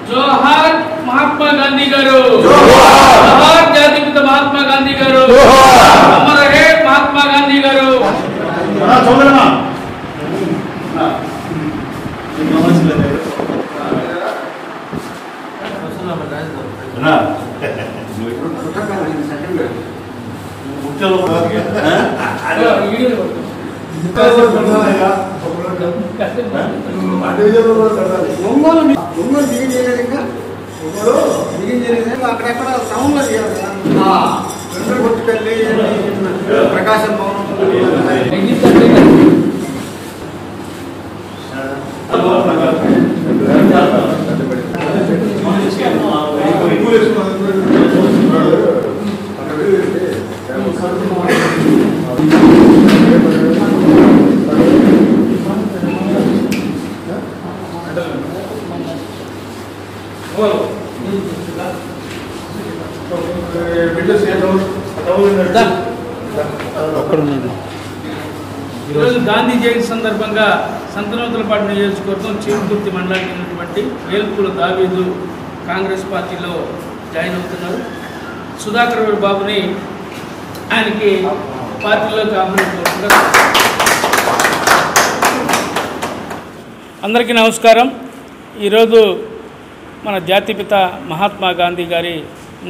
जोहार महात्मा गांधी गारू, जोहार जातिपिता महात्मा गांधी गारू, अमर रहे महात्मा गांधी गारू। అక్కడెక్కడ టౌన్లో కొట్టుకెళ్ళి ప్రకాశం ఈరోజు గాంధీ జయంతి సందర్భంగా సంతనూతలపాడు నియోజకవర్గం చీమకుర్తి మండలానికి ఉన్నటువంటి వేల్పుల దావీదు కాంగ్రెస్ పార్టీలో జాయిన్ అవుతున్నారు. సుధాకర్ బాబుని ఆయనకి పార్టీలోకి ఆహ్వానించుకుంటున్నారు. అందరికీ నమస్కారం. ఈరోజు మన జాతిపిత మహాత్మా గాంధీ గారి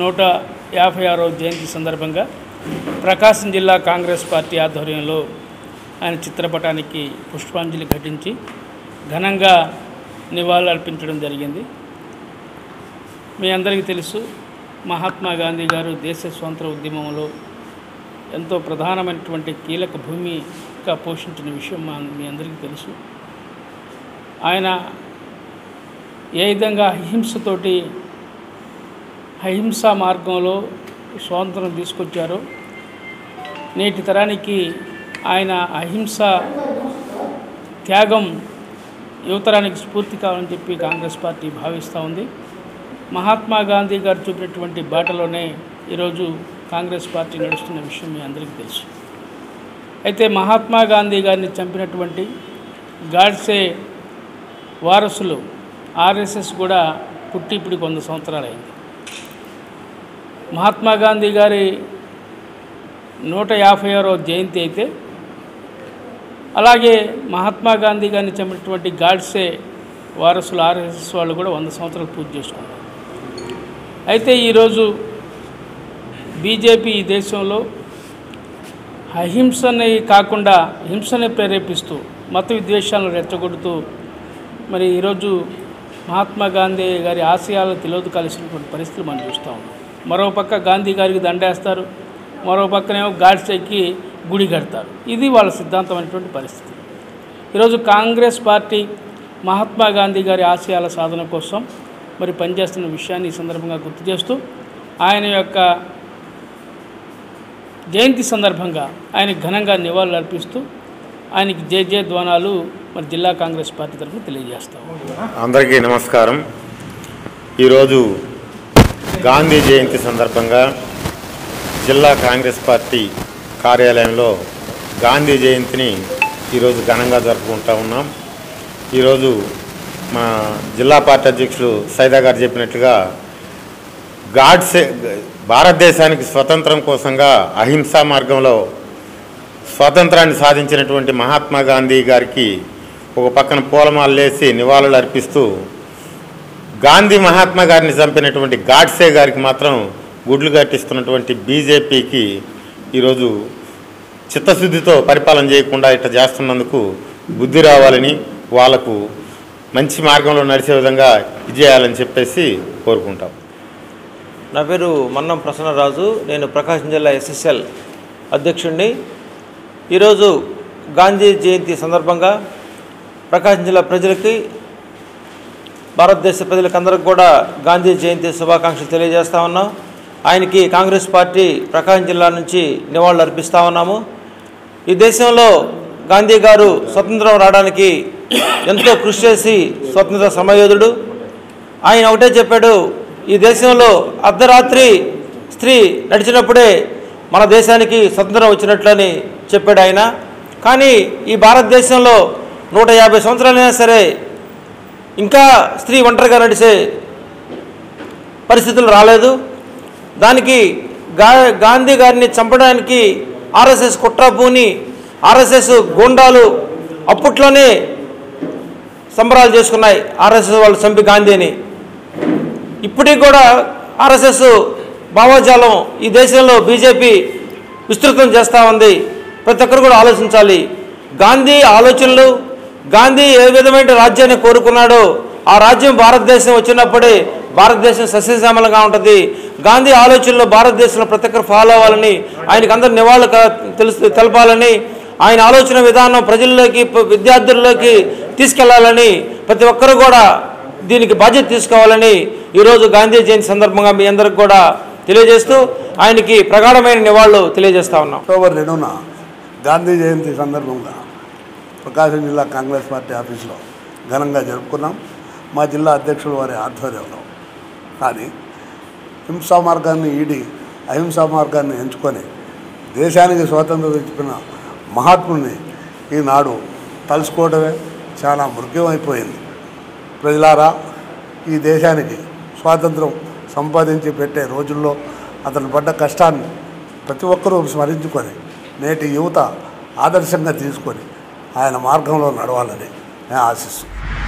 156వ జయంతి సందర్భంగా ప్రకాశం జిల్లా కాంగ్రెస్ పార్టీ ఆధ్వర్యంలో ఆయన చిత్రపటానికి పుష్పాంజలి ఘటించి ఘనంగా నివాళులు అర్పించడం జరిగింది. మీ అందరికీ తెలుసు, మహాత్మా గాంధీ గారు దేశ స్వాతంత్ర ఉద్యమంలో ఎంతో ప్రధానమైనటువంటి కీలక భూమిక పోషించిన విషయం మీ అందరికీ తెలుసు. ఆయన ఏ విధంగా అహింసా మార్గంలో స్వాతంత్రం తీసుకొచ్చారో నేటి తరానికి ఆయన అహింస త్యాగం యువతరానికి స్ఫూర్తి కావాలని చెప్పి కాంగ్రెస్ పార్టీ భావిస్తూ ఉంది. మహాత్మా గాంధీ గారు చూపినటువంటి బాటలోనే ఈరోజు కాంగ్రెస్ పార్టీ నడుస్తున్న విషయం మీ అందరికీ తెలుసు. అయితే మహాత్మా గాంధీ గారిని చంపినటువంటి గాడ్సే వారసులు ఆర్ఎస్ఎస్ కూడా పుట్టి ఇప్పుడు 100 సంవత్సరాలు అయింది. మహాత్మా గాంధీ గారి 156వ జయంతి అయితే అలాగే మహాత్మా గాంధీ గారిని చంపినటువంటి గాడ్సే వారసులు ఆర్ఎస్ఎస్ వాళ్ళు కూడా 100 సంవత్సరాలు పూర్తి చేసుకున్నారు. అయితే ఈరోజు బీజేపీ ఈ దేశంలో అహింసని కాకుండా హింసని ప్రేరేపిస్తూ మత విద్వేషాలను రెచ్చగొడుతూ మరి ఈరోజు మహాత్మా గాంధీ గారి ఆశయాలను తిలోదకాల్సినటువంటి పరిస్థితులు మనం చూస్తూ ఉన్నాం. మరోపక్క గాంధీ గారికి దండేస్తారు, మరో పక్కనేమో గాడ్సేకి గుడి కడతారు. ఇది వాళ్ళ సిద్ధాంతమైనటువంటి పరిస్థితి. ఈరోజు కాంగ్రెస్ పార్టీ మహాత్మా గాంధీ గారి ఆశయాల సాధన కోసం మరి పనిచేస్తున్న విషయాన్ని ఈ సందర్భంగా గుర్తు చేస్తూ ఆయన యొక్క జయంతి సందర్భంగా ఆయనకు ఘనంగా నివాళులు అర్పిస్తూ ఆయనకి జయ ధ్వానాలు మరి జిల్లా కాంగ్రెస్ పార్టీ తరఫున తెలియజేస్తాం. అందరికీ నమస్కారం. ఈరోజు గాంధీ జయంతి సందర్భంగా జిల్లా కాంగ్రెస్ పార్టీ కార్యాలయంలో గాంధీ జయంతిని ఈరోజు ఘనంగా జరుపుకుంటూ ఉన్నాం. ఈరోజు మా జిల్లా పార్టీ అధ్యక్షులు సైదా గారు చెప్పినట్లుగా గాడ్సే భారతదేశానికి స్వతంత్రం కోసంగా అహింసా మార్గంలో స్వాతంత్రాన్ని సాధించినటువంటి మహాత్మా గాంధీ గారికి ఒక పక్కన పూలమాలలేసి నివాళులు అర్పిస్తూ గాంధీ మహాత్మా గారిని చంపినటువంటి గాడ్సే గారికి మాత్రం గుడ్లు కట్టిస్తున్నటువంటి బీజేపీకి ఈరోజు చిత్తశుద్ధితో పరిపాలన చేయకుండా ఇట్లా చేస్తున్నందుకు బుద్ధి రావాలని వాళ్లకు మంచి మార్గంలో నడిచే విధంగా చేయాలని చెప్పేసి కోరుకుంటాం. నా పేరు మన్నం ప్రసన్నరాజు. నేను ప్రకాశం జిల్లా ఎస్ఎస్ఎల్ అధ్యక్షుడిని. ఈరోజు గాంధీ జయంతి సందర్భంగా ప్రకాశం జిల్లా ప్రజలకి, భారతదేశ ప్రజలకందరికి కూడా గాంధీ జయంతి శుభాకాంక్షలు తెలియజేస్తా ఉన్నాం. ఆయనకి కాంగ్రెస్ పార్టీ ప్రకాశం జిల్లా నుంచి నివాళులు అర్పిస్తూ ఉన్నాము. ఈ దేశంలో గాంధీ గారు స్వతంత్రం రావడానికి ఎంతో కృషి చేసి స్వతంత్ర సమరయోధుడు. ఆయన ఒకటే చెప్పాడు, ఈ దేశంలో అర్ధరాత్రి స్త్రీ నడిచినప్పుడే మన దేశానికి స్వతంత్రం వచ్చినట్లని చెప్పాడు ఆయన. కానీ ఈ భారతదేశంలో 150 సంవత్సరాలైనా సరే ఇంకా స్త్రీ ఒంటరిగా నడిచే పరిస్థితులు రాలేదు. దానికి గాంధీ గారిని చంపడానికి ఆర్ఎస్ఎస్ కుట్ర పూని ఆర్ఎస్ఎస్ గూండాలు అప్పట్లోనే సంబరాలు చేసుకున్నాయి. ఆర్ఎస్ఎస్ వాళ్ళు చంపి గాంధీని. ఇప్పటికి కూడా ఆర్ఎస్ఎస్ భావజాలం ఈ దేశంలో బీజేపీ విస్తృతం చేస్తూ ఉంది. ప్రతి ఒక్కరు కూడా ఆలోచించాలి. గాంధీ ఆలోచనలు, గాంధీ ఏ విధమైన రాజ్యాన్ని కోరుకున్నాడో ఆ రాజ్యం భారతదేశం వచ్చినప్పుడే భారతదేశం సస్యశ్యామలంగా ఉంటుంది. గాంధీ ఆలోచనలు భారతదేశంలో ప్రతి ఒక్కరు ఫాలో అవ్వాలని, ఆయనకు అందరు నివాళులు తెలపాలని, ఆయన ఆలోచన విధానం ప్రజల్లోకి విద్యార్థుల్లోకి తీసుకెళ్లాలని ప్రతి ఒక్కరు కూడా దీనికి బాధ్యత తీసుకోవాలని ఈరోజు గాంధీ జయంతి సందర్భంగా మీ అందరికి కూడా తెలియజేస్తూ ఆయనకి ప్రగాఢమైన నివాళులు తెలియజేస్తా ఉన్నాం. అక్టోబర్ 2న గాంధీ జయంతి సందర్భంగా ప్రకాశం జిల్లా కాంగ్రెస్ పార్టీ ఆఫీసులో ఘనంగా జరుపుకున్నాం. మా జిల్లా అధ్యక్షుల వారి ఆధ్వర్యంలో. కానీ హింసా మార్గాన్ని ఈడి అహింసా మార్గాన్ని ఎంచుకొని దేశానికి స్వాతంత్రం తెచ్చుకున్న మహాత్ముని ఈనాడు తలుసుకోవడమే చాలా మృగ్యమైపోయింది. ప్రజలారా, ఈ దేశానికి స్వాతంత్రం సంపాదించి పెట్టే రోజుల్లో అతను పడ్డ కష్టాన్ని ప్రతి ఒక్కరూ స్మరించుకొని నేటి యువత ఆదర్శంగా తీసుకొని ఆయన మార్గంలో నడవాలని నేను ఆశిస్తున్నాను.